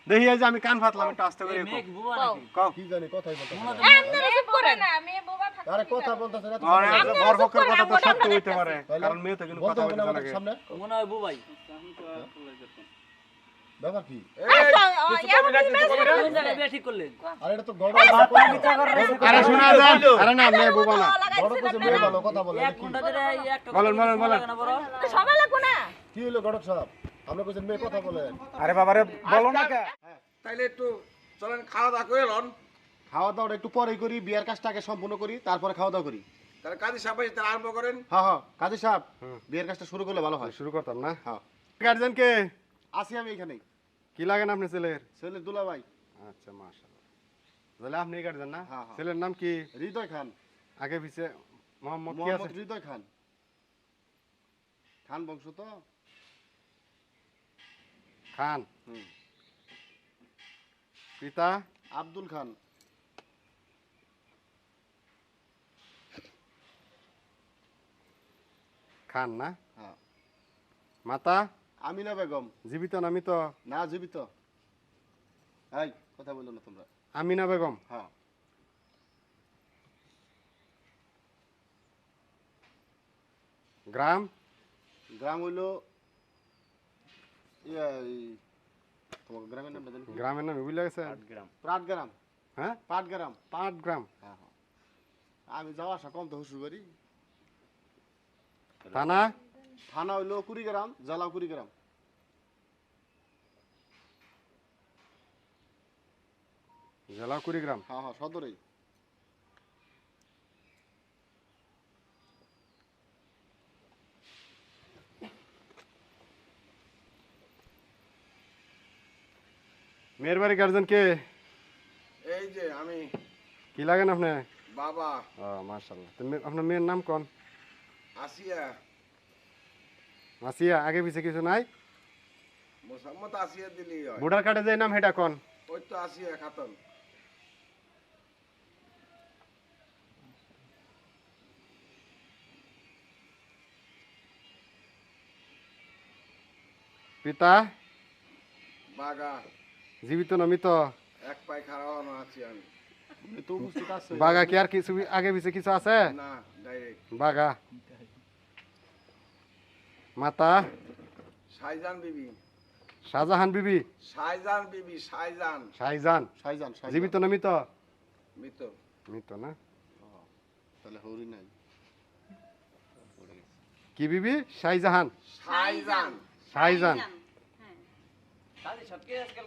দেখি এই যে আমি কান ফাতলাম একটু আস্তে করে মেঘ কও। বুবা নাকি কও কি জানি কথাই বলতেছে না। আপনারা চুপ করেন না মেয়ে বোবা থাকতে আরে কথা বলতেছে না তো আর সামনে। বড় পক্ষের কথা তো সত্য হইতে পারে তাহলে কারণ মেয়ে তো কিন্তু বলতে কথা হবে না বলতে আমাদের জানে সামনে মনে হয় বুবাই ব্যাপার কি কোন জায়গায় বিয়ে ঠিক করলেন আরে এটা তো গড় আরে শোনা যায় আরে না মেয়ে বোবা না গড় কইছে মেয়ে ভালো কথা বলে এক ঘন্টা ধরে এই একটা বলেন, বলেন, বলেন। না বড় সময় লাগবে না কি হলো গড়ক সাহেব আমরা কইছেন মেয়ে কথা বলেন আরে বাবারে বলো না কে তাইলে একটু চলেন খাওয়া দাওয়া করে লন। খাওয়া দাওয়া একটু পরেই করি বিয়ার কাজটা আগে সম্পূর্ণ করি তারপরে খাওয়া দাওয়া করি তাহলে কাজী সাহেব এসে তাহলে আরম্ভ করেন। হ্যাঁ হ্যাঁ কাজী সাহেব বিয়ের কাজটা শুরু করলে ভালো হয় শুরু করতাম না হ্যাঁ গার্জেন কে আসি আমি এখানেই কি লাগেন আপনি ছেলের ছেলে দুলা ভাই আচ্ছা মাশাআল্লাহ তাহলে আপনি গার্জেন না হ্যাঁ, হ্যাঁ। ছেলের নাম কি হৃদয় খান আগে পিছে মোহাম্মদ কি মোহাম্মদ আছে হৃদয় খান খান বংশ তো খান হুম। পিতা আব্দুল খান খান না হ্যাঁ মাতা আমিনা বেগম জীবিত না মৃত না জীবিত এই কথা বললো না তোমরা আমিনা বেগম হ্যাঁ গ্রাম গ্রাম হইলো তোমার গ্রামের নামটা জানি কি? গ্রামের নাম ভুলে গেছে পাটগ্রাম হ্যাঁ পাটগ্রাম পাটগ্রাম হ্যাঁ হ্যাঁ আমি যাওয়া আসা কম তো হুসু করি থানা থানা হইলো কুড়িগ্রাম জেলা কুড়িগ্রাম জেলা কুড়িগ্রাম হ্যাঁ হ্যাঁ সদরেই মেয়ের বাড়ি গার্জেন কে এই যে আমি কি লাগেন আপনি বাবা ও মাশাআল্লাহ তো আপনার মেয়ের নাম কোন আসিয়া মাসিয়া আগে পিছে কিছু নাই মোসাম্মদ আসিয়া দিলি হয়। ভোটার কার্ডে যে নাম হেটা কোন ওই তো আসিয়া খাতন। পিতা বাগা জীবিত না মৃত এক পায়ে খাওয়ানো আছি আমি। এই তো উপস্থিত আছে বাগা কি আর কিছু আগে পিছে কিছু আছে না ডাইরেক্ট বাগা মাতা শাইজান বিবি শাহজাহান বিবি শাইজান বিবি শাইজান শাহজাহান সাইজান জীবিত না মৃত মৃত মৃত না তাহলে হরি নাই কি বিবি শাহজাহান শাইজান শাহজাহান কাজী সবকে আজকাল